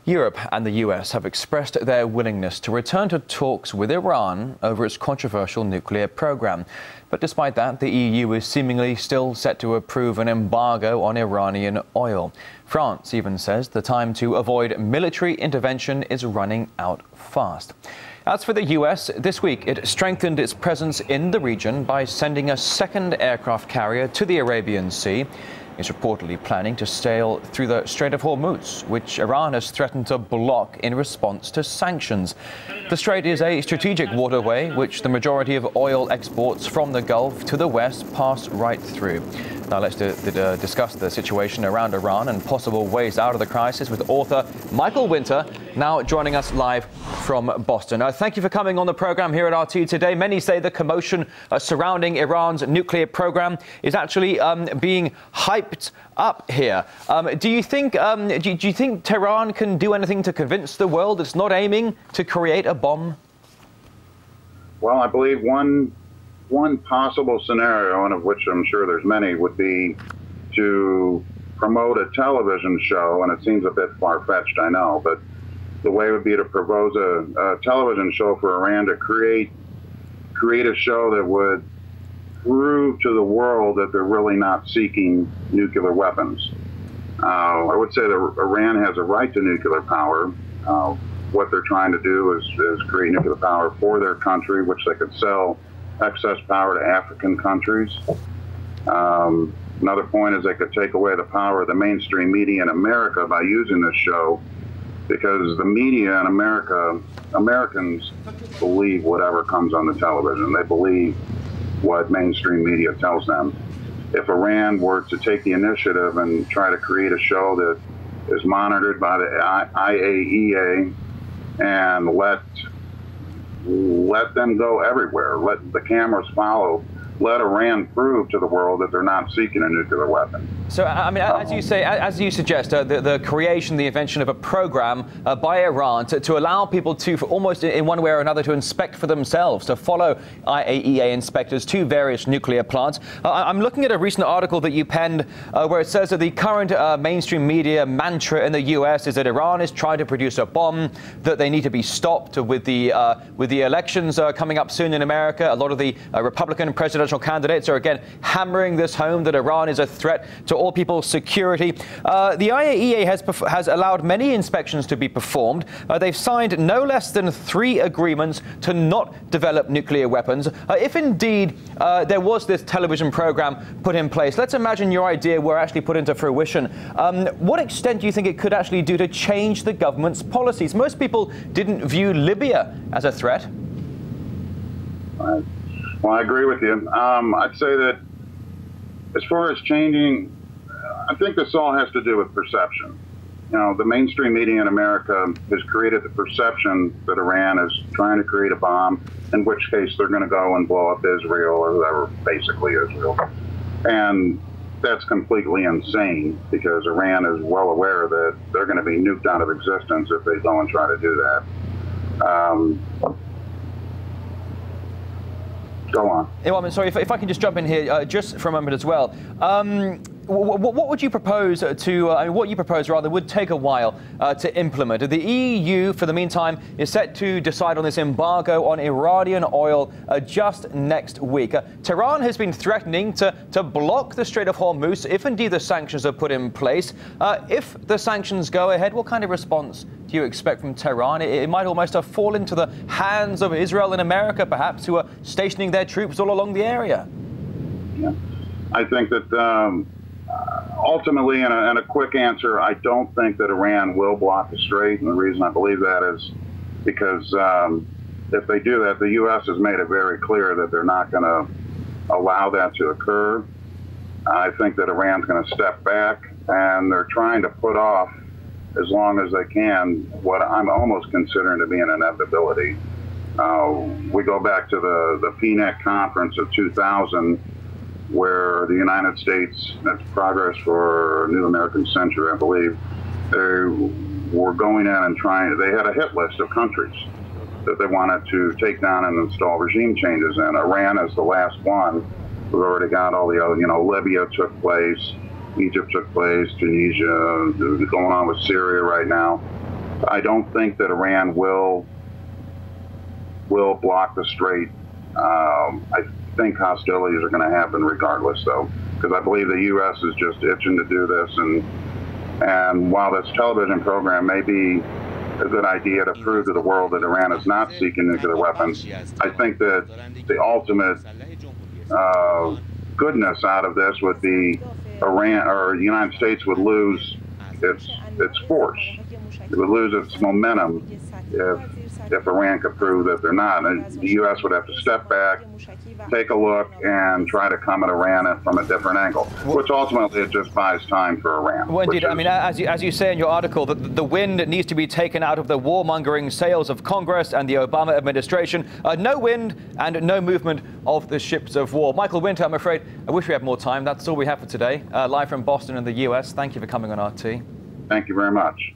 Europe and the US have expressed their willingness to return to talks with Iran over its controversial nuclear program. But despite that, the EU is seemingly still set to approve an embargo on Iranian oil. France even says the time to avoid military intervention is running out fast. As for the US, this week it strengthened its presence in the region by sending a second aircraft carrier to the Arabian Sea. It's reportedly planning to sail through the Strait of Hormuz, which Iran has threatened to block in response to sanctions. The strait is a strategic waterway, which the majority of oil exports from the Gulf to the west pass right through. Now let's discuss the situation around Iran and possible ways out of the crisis with author Michael Winter, now joining us live from Boston. Thank you for coming on the program here at RT today. Many say the commotion surrounding Iran's nuclear program is actually being hyped up here. Do you think Tehran can do anything to convince the world it's not aiming to create a bomb? Well, I believe one possible scenario, and of which I'm sure there's many, would be to promote a television show, and it seems a bit far-fetched, I know, but the way would be to propose a television show for Iran to create a show that would prove to the world that they're really not seeking nuclear weapons. I would say that Iran has a right to nuclear power. What they're trying to do is create nuclear power for their country, which they could sell excess power to African countries. Another point is they could take away the power of the mainstream media in America by using this show, because the media in America, Americans believe whatever comes on the television. They believe what mainstream media tells them. If Iran were to take the initiative and try to create a show that is monitored by the IAEA and let them go everywhere, let the cameras follow, let Iran prove to the world that they're not seeking a nuclear weapon. So, I mean, as you suggest, the creation, the invention of a program by Iran to allow people to, almost in one way or another, to inspect for themselves, to follow IAEA inspectors to various nuclear plants. I'm looking at a recent article that you penned where it says that the current mainstream media mantra in the US is that Iran is trying to produce a bomb, that they need to be stopped with the elections coming up soon in America. A lot of the Republican presidential candidates are again hammering this home, that Iran is a threat to all people's security. The IAEA has allowed many inspections to be performed. They've signed no less than 3 agreements to not develop nuclear weapons. If indeed there was this television program put in place, let's imagine your idea were actually put into fruition. What extent do you think it could actually do to change the government's policies? Most people didn't view Libya as a threat. Well, I agree with you. I'd say that as far as changing, I think this all has to do with perception. You know, the mainstream media in America has created the perception that Iran is trying to create a bomb, in which case they're going to go and blow up Israel or whoever, basically Israel. And that's completely insane, because Iran is well aware that they're going to be nuked out of existence if they go and try to do that. Go on. Well, I'm sorry, if I can just jump in here just for a moment as well. What would you propose what you propose rather would take a while to implement? The EU, for the meantime, is set to decide on this embargo on Iranian oil just next week. Tehran has been threatening to block the Strait of Hormuz if indeed the sanctions are put in place. If the sanctions go ahead, what kind of response do you expect from Tehran? It might almost fall into the hands of Israel and America, perhaps, who are stationing their troops all along the area. Yeah. I think that ultimately, in a quick answer, I don't think that Iran will block the strait. And the reason I believe that is because if they do that, the U.S. has made it very clear that they're not going to allow that to occur. I think that Iran's going to step back, and they're trying to put off, as long as they can, what I'm almost considering to be an inevitability. We go back to the PNEC conference of 2000, where the United States, that's Progress for a New American Century, I believe, they were going in and they had a hit list of countries that they wanted to take down and install regime changes in. Iran is the last one. We've already got all the other, Libya took place, Egypt took place, Tunisia, going on with Syria right now. I don't think that Iran will block the strait. I think hostilities are going to happen regardless, though, because I believe the U.S. is just itching to do this. And while this television program may be a good idea to prove to the world that Iran is not seeking nuclear weapons, I think that the ultimate goodness out of this would be Iran, or the United States would lose its force. It would lose its momentum if Iran could prove that they're not. And the U.S. would have to step back, take a look, and try to come at Iran from a different angle, which ultimately it just buys time for Iran. Well, indeed. I mean, as you say in your article, that the wind needs to be taken out of the warmongering sails of Congress and the Obama administration. No wind and no movement of the ships of war. Michael Winter, I'm afraid, I wish we had more time. That's all we have for today. Live from Boston in the U.S. Thank you for coming on RT. Thank you very much.